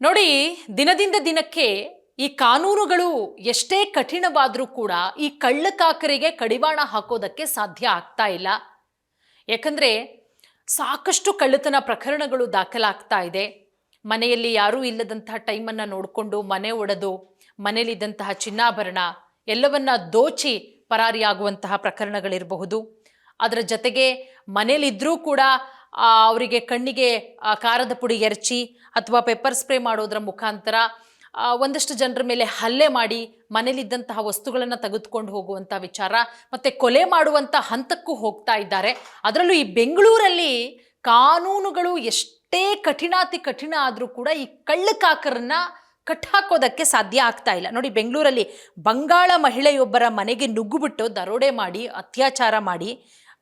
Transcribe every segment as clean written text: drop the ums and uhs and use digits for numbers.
ನೋಡಿ, ದಿನದಿಂದ ದಿನಕ್ಕೆ ಈ ಕಾನೂನುಗಳು ಎಷ್ಟೇ ಕಠಿಣವಾದರೂ ಕೂಡ ಈ ಕಳ್ಳಕಾಕರಿಗೆ ಕಡಿವಾಣ ಹಾಕೋದಕ್ಕೆ ಸಾಧ್ಯ ಆಗ್ತಾ ಇಲ್ಲ. ಯಾಕಂದ್ರೆ ಸಾಕಷ್ಟು ಕಳ್ಳತನ ಪ್ರಕರಣಗಳು ದಾಖಲಾಗ್ತಾ ಇದೆ. ಮನೆಯಲ್ಲಿ ಯಾರೂ ಇಲ್ಲದಂತಹ ಟೈಮನ್ನು ನೋಡಿಕೊಂಡು ಮನೆ ಒಡೆದು ಮನೆಯಲ್ಲಿದ್ದಂತಹ ಚಿನ್ನಾಭರಣ ಎಲ್ಲವನ್ನ ದೋಚಿ ಪರಾರಿಯಾಗುವಂತಹ ಪ್ರಕರಣಗಳಿರಬಹುದು. ಅದರ ಜೊತೆಗೆ ಮನೇಲಿದ್ರೂ ಕೂಡ ಅವರಿಗೆ ಕಣ್ಣಿಗೆ ಖಾರದ ಪುಡಿ ಎರಚಿ ಅಥವಾ ಪೆಪ್ಪರ್ ಸ್ಪ್ರೇ ಮಾಡೋದ್ರ ಮುಖಾಂತರ ಒಂದಷ್ಟು ಜನರ ಮೇಲೆ ಹಲ್ಲೆ ಮಾಡಿ ಮನೇಲಿದ್ದಂತಹ ವಸ್ತುಗಳನ್ನು ತೆಗೆದುಕೊಂಡು ಹೋಗುವಂಥ ವಿಚಾರ ಮತ್ತು ಕೊಲೆ ಮಾಡುವಂಥ ಹಂತಕ್ಕೂ ಹೋಗ್ತಾ ಇದ್ದಾರೆ. ಅದರಲ್ಲೂ ಈ ಬೆಂಗಳೂರಲ್ಲಿ ಕಾನೂನುಗಳು ಎಷ್ಟೇ ಕಠಿಣ ಆದರೂ ಕೂಡ ಈ ಕಳ್ಳಕಾಕರನ್ನ ಕಟ್ಟಾಕೋದಕ್ಕೆ ಸಾಧ್ಯ ಆಗ್ತಾ ಇಲ್ಲ. ನೋಡಿ, ಬೆಂಗಳೂರಲ್ಲಿ ಬಂಗಾಳ ಮಹಿಳೆಯೊಬ್ಬರ ಮನೆಗೆ ನುಗ್ಗುಬಿಟ್ಟು ದರೋಡೆ ಮಾಡಿ ಅತ್ಯಾಚಾರ ಮಾಡಿ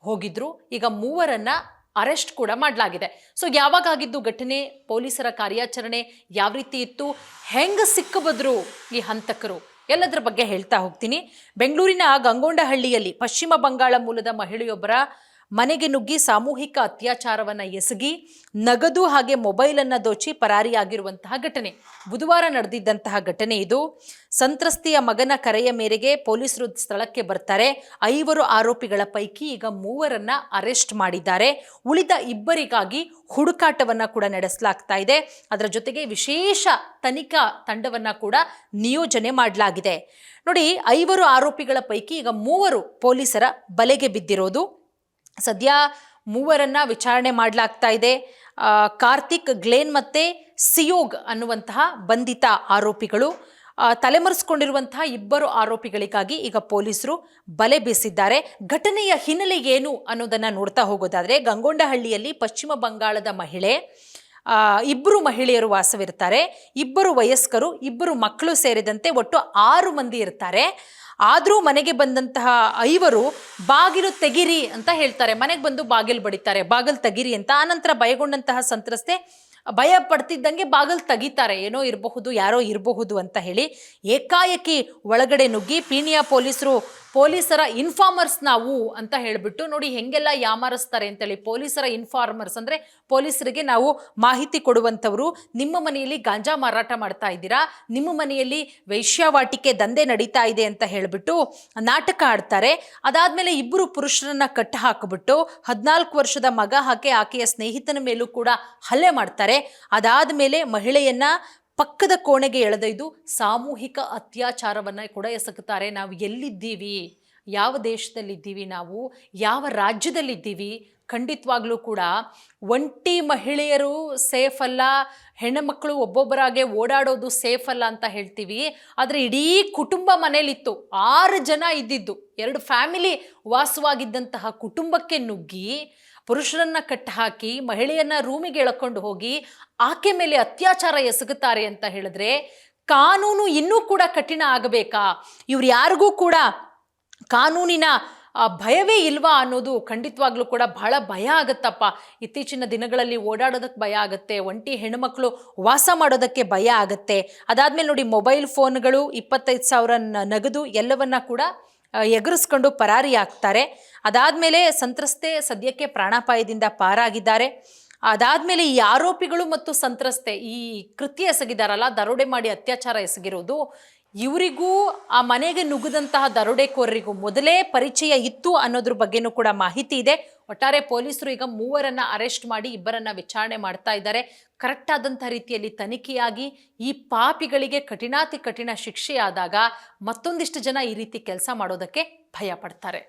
ಹೋಗಿದ್ರು. ಈಗ 3 ಅರೆಸ್ಟ್ ಕೂಡ ಮಾಡಲಾಗಿದೆ. ಸೊ ಯಾವಾಗ ಆಗಿದ್ದು ಘಟನೆ, ಪೊಲೀಸರ ಕಾರ್ಯಾಚರಣೆ ಯಾವ ರೀತಿ ಇತ್ತು, ಹೆಂಗೆ ಸಿಕ್ಕಬದ್ರು ಈ ಹಂತಕರು, ಎಲ್ಲದರ ಬಗ್ಗೆ ಹೇಳ್ತಾ ಹೋಗ್ತೀನಿ. ಬೆಂಗಳೂರಿನ ಗಂಗೊಂಡಹಳ್ಳಿಯಲ್ಲಿ ಪಶ್ಚಿಮ ಬಂಗಾಳ ಮೂಲದ ಮಹಿಳೆಯೊಬ್ಬರ ಮನೆಗೆ ನುಗ್ಗಿ ಸಾಮೂಹಿಕ ಅತ್ಯಾಚಾರವನ್ನು ಎಸಗಿ ನಗದು ಹಾಗೆ ಮೊಬೈಲನ್ನು ದೋಚಿ ಪರಾರಿಯಾಗಿರುವಂತಹ ಘಟನೆ ಬುಧವಾರ ನಡೆದಿದ್ದಂತಹ ಘಟನೆ ಇದು. ಸಂತ್ರಸ್ತೆಯ ಮಗನ ಕರೆಯ ಮೇರೆಗೆ ಪೊಲೀಸರು ಸ್ಥಳಕ್ಕೆ ಬರ್ತಾರೆ. 5 ಆರೋಪಿಗಳ ಪೈಕಿ ಈಗ 3 ಅರೆಸ್ಟ್ ಮಾಡಿದ್ದಾರೆ. ಉಳಿದ 2 ಹುಡುಕಾಟವನ್ನು ಕೂಡ ನಡೆಸಲಾಗ್ತಾ ಇದೆ. ಅದರ ಜೊತೆಗೆ ವಿಶೇಷ ತನಿಖಾ ತಂಡವನ್ನು ಕೂಡ ನಿಯೋಜನೆ ಮಾಡಲಾಗಿದೆ. ನೋಡಿ, 5 ಆರೋಪಿಗಳ ಪೈಕಿ ಈಗ 3 ಪೊಲೀಸರ ಬಲೆಗೆ ಬಿದ್ದಿರೋದು. ಸದ್ಯ 3 ವಿಚಾರಣೆ ಮಾಡಲಾಗ್ತಾ ಇದೆ. ಕಾರ್ತಿಕ್, ಗ್ಲೇನ್ ಮತ್ತು ಸಿಯೋಗ್ ಅನ್ನುವಂತಹ ಬಂಧಿತ ಆರೋಪಿಗಳು. ತಲೆಮರೆಸಿಕೊಂಡಿರುವಂತಹ 2 ಆರೋಪಿಗಳಿಗಾಗಿ ಈಗ ಪೊಲೀಸರು ಬಲೆ ಬೀಸಿದ್ದಾರೆ. ಘಟನೆಯ ಹಿನ್ನೆಲೆ ಏನು ಅನ್ನೋದನ್ನು ನೋಡ್ತಾ ಹೋಗೋದಾದರೆ, ಗಂಗೊಂಡಹಳ್ಳಿಯಲ್ಲಿ ಪಶ್ಚಿಮ ಬಂಗಾಳದ ಮಹಿಳೆ, 2 ಮಹಿಳೆಯರು ವಾಸವಿರ್ತಾರೆ. 2 ವಯಸ್ಕರು, 2 ಮಕ್ಕಳು ಸೇರಿದಂತೆ ಒಟ್ಟು 6 ಮಂದಿ ಇರ್ತಾರೆ. ಆದರೂ ಮನೆಗೆ ಬಂದಂತಹ 5 ಬಾಗಿಲು ತೆಗಿರಿ ಅಂತ ಹೇಳ್ತಾರೆ. ಮನೆಗೆ ಬಂದು ಬಾಗಿಲು ಬಡಿತಾರೆ, ಬಾಗಿಲು ತೆಗಿರಿ ಅಂತ. ಆನಂತರ ಭಯಗೊಂಡಂತಹ ಸಂತ್ರಸ್ತೆ ಭಯ ಪಡ್ತಿದ್ದಂಗೆ ಬಾಗಿಲು ತೆಗಿತಾರೆ. ಏನೋ ಇರಬಹುದು, ಯಾರೋ ಇರಬಹುದು ಅಂತ ಹೇಳಿ ಏಕಾಏಕಿ ಒಳಗಡೆ ನುಗ್ಗಿ ಪೀಣ್ಯ ಪೊಲೀಸರ ಇನ್ಫಾರ್ಮರ್ಸ್ ನಾವು ಅಂತ ಹೇಳಿಬಿಟ್ಟು, ನೋಡಿ ಹೆಂಗೆಲ್ಲ ಯಾಮಾರಿಸ್ತಾರೆ ಅಂತೇಳಿ. ಪೊಲೀಸರ ಇನ್ಫಾರ್ಮರ್ಸ್ ಅಂದರೆ ಪೊಲೀಸರಿಗೆ ನಾವು ಮಾಹಿತಿ ಕೊಡುವಂಥವ್ರು. ನಿಮ್ಮ ಮನೆಯಲ್ಲಿ ಗಾಂಜಾ ಮಾರಾಟ ಮಾಡ್ತಾ ಇದ್ದೀರಾ, ನಿಮ್ಮ ಮನೆಯಲ್ಲಿ ವೈಶ್ಯಾವಾಟಿಕೆ ದಂಧೆ ನಡೀತಾ ಇದೆ ಅಂತ ಹೇಳಿಬಿಟ್ಟು ನಾಟಕ ಆಡ್ತಾರೆ. ಅದಾದಮೇಲೆ 2 ಪುರುಷರನ್ನ ಕಟ್ಟ ಹಾಕಿಬಿಟ್ಟು 14 ವರ್ಷದ ಮಗ ಹಾಕಿ ಆಕೆಯ ಸ್ನೇಹಿತನ ಮೇಲೂ ಕೂಡ ಹಲ್ಲೆ ಮಾಡ್ತಾರೆ. ಅದಾದ ಮೇಲೆ ಮಹಿಳೆಯನ್ನ ಪಕ್ಕದ ಕೋಣೆಗೆ ಎಳೆದೊಯ್ದು ಸಾಮೂಹಿಕ ಅತ್ಯಾಚಾರವನ್ನು ಕೂಡ ಎಸಗುತ್ತಾರೆ. ನಾವು ಎಲ್ಲಿದ್ದೀವಿ, ಯಾವ ದೇಶದಲ್ಲಿದ್ದೀವಿ, ನಾವು ಯಾವ ರಾಜ್ಯದಲ್ಲಿದ್ದೀವಿ? ಖಂಡಿತವಾಗ್ಲೂ ಕೂಡ ಒಂಟಿ ಮಹಿಳೆಯರು ಸೇಫ್ ಅಲ್ಲ, ಹೆಣ್ಣುಮಕ್ಕಳು ಒಬ್ಬೊಬ್ಬರಾಗೆ ಓಡಾಡೋದು ಸೇಫ್ ಅಲ್ಲ ಅಂತ ಹೇಳ್ತೀವಿ. ಆದರೆ ಇಡೀ ಕುಟುಂಬ ಮನೇಲಿತ್ತು, 6 ಜನ ಇದ್ದಿದ್ದು, 2 ಫ್ಯಾಮಿಲಿ ವಾಸವಾಗಿದ್ದಂತಹ ಕುಟುಂಬಕ್ಕೆ ನುಗ್ಗಿ ಪುರುಷರನ್ನ ಕಟ್ಟಹಾಕಿ ಮಹಿಳೆಯನ್ನ ರೂಮಿಗೆ ಎಳ್ಕೊಂಡು ಹೋಗಿ ಆಕೆ ಮೇಲೆ ಅತ್ಯಾಚಾರ ಎಸಗುತ್ತಾರೆ ಅಂತ ಹೇಳಿದ್ರೆ ಕಾನೂನು ಇನ್ನೂ ಕೂಡ ಕಠಿಣ ಆಗಬೇಕಾ? ಇವ್ರು ಯಾರಿಗೂ ಕೂಡ ಕಾನೂನಿನ ಭಯವೇ ಇಲ್ವಾ ಅನ್ನೋದು ಖಂಡಿತವಾಗ್ಲೂ ಕೂಡ ಬಹಳ ಭಯ ಆಗುತ್ತಪ್ಪ. ಇತ್ತೀಚಿನ ದಿನಗಳಲ್ಲಿ ಓಡಾಡೋದಕ್ಕೆ ಭಯ ಆಗುತ್ತೆ, ಒಂಟಿ ಹೆಣ್ಣುಮಕ್ಕಳು ವಾಸ ಮಾಡೋದಕ್ಕೆ ಭಯ ಆಗುತ್ತೆ. ಅದಾದ್ಮೇಲೆ ನೋಡಿ, ಮೊಬೈಲ್ ಫೋನ್ಗಳು, 25,000 ನಗದು ಎಲ್ಲವನ್ನ ಕೂಡ ಎಗರಿಸ್ಕೊಂಡು ಪರಾರಿ ಆಗ್ತಾರೆ. ಅದಾದಮೇಲೆ ಸಂತ್ರಸ್ತೆ ಸದ್ಯಕ್ಕೆ ಪ್ರಾಣಾಪಾಯದಿಂದ ಪಾರಾಗಿದ್ದಾರೆ. ಅದಾದಮೇಲೆ ಈ ಆರೋಪಿಗಳು ಮತ್ತು ಸಂತ್ರಸ್ತೆ ಈ ಕೃತ್ಯ ಎಸಗಿದಾರಲ್ಲ, ದರೋಡೆ ಮಾಡಿ ಅತ್ಯಾಚಾರ ಎಸಗಿರೋದು, ಇವರಿಗೂ ಆ ಮನೆಗೆ ನುಗ್ಗದಂತಹ ದರೋಡೆಕೋರರಿಗೂ ಮೊದಲೇ ಪರಿಚಯ ಇತ್ತು ಅನ್ನೋದ್ರ ಬಗ್ಗೆನೂ ಕೂಡ ಮಾಹಿತಿ ಇದೆ. ಒಟ್ಟಾರೆ ಪೊಲೀಸರು ಈಗ 3 ಅರೆಸ್ಟ್ ಮಾಡಿ 2 ವಿಚಾರಣೆ ಮಾಡ್ತಾ ಇದ್ದಾರೆ. ಕರೆಕ್ಟ್ ಆದಂಥ ರೀತಿಯಲ್ಲಿ ತನಿಖೆಯಾಗಿ ಈ ಪಾಪಿಗಳಿಗೆ ಕಠಿಣ ಶಿಕ್ಷೆಯಾದಾಗ ಮತ್ತೊಂದಿಷ್ಟು ಜನ ಈ ರೀತಿ ಕೆಲಸ ಮಾಡೋದಕ್ಕೆ ಭಯ ಪಡ್ತಾರೆ.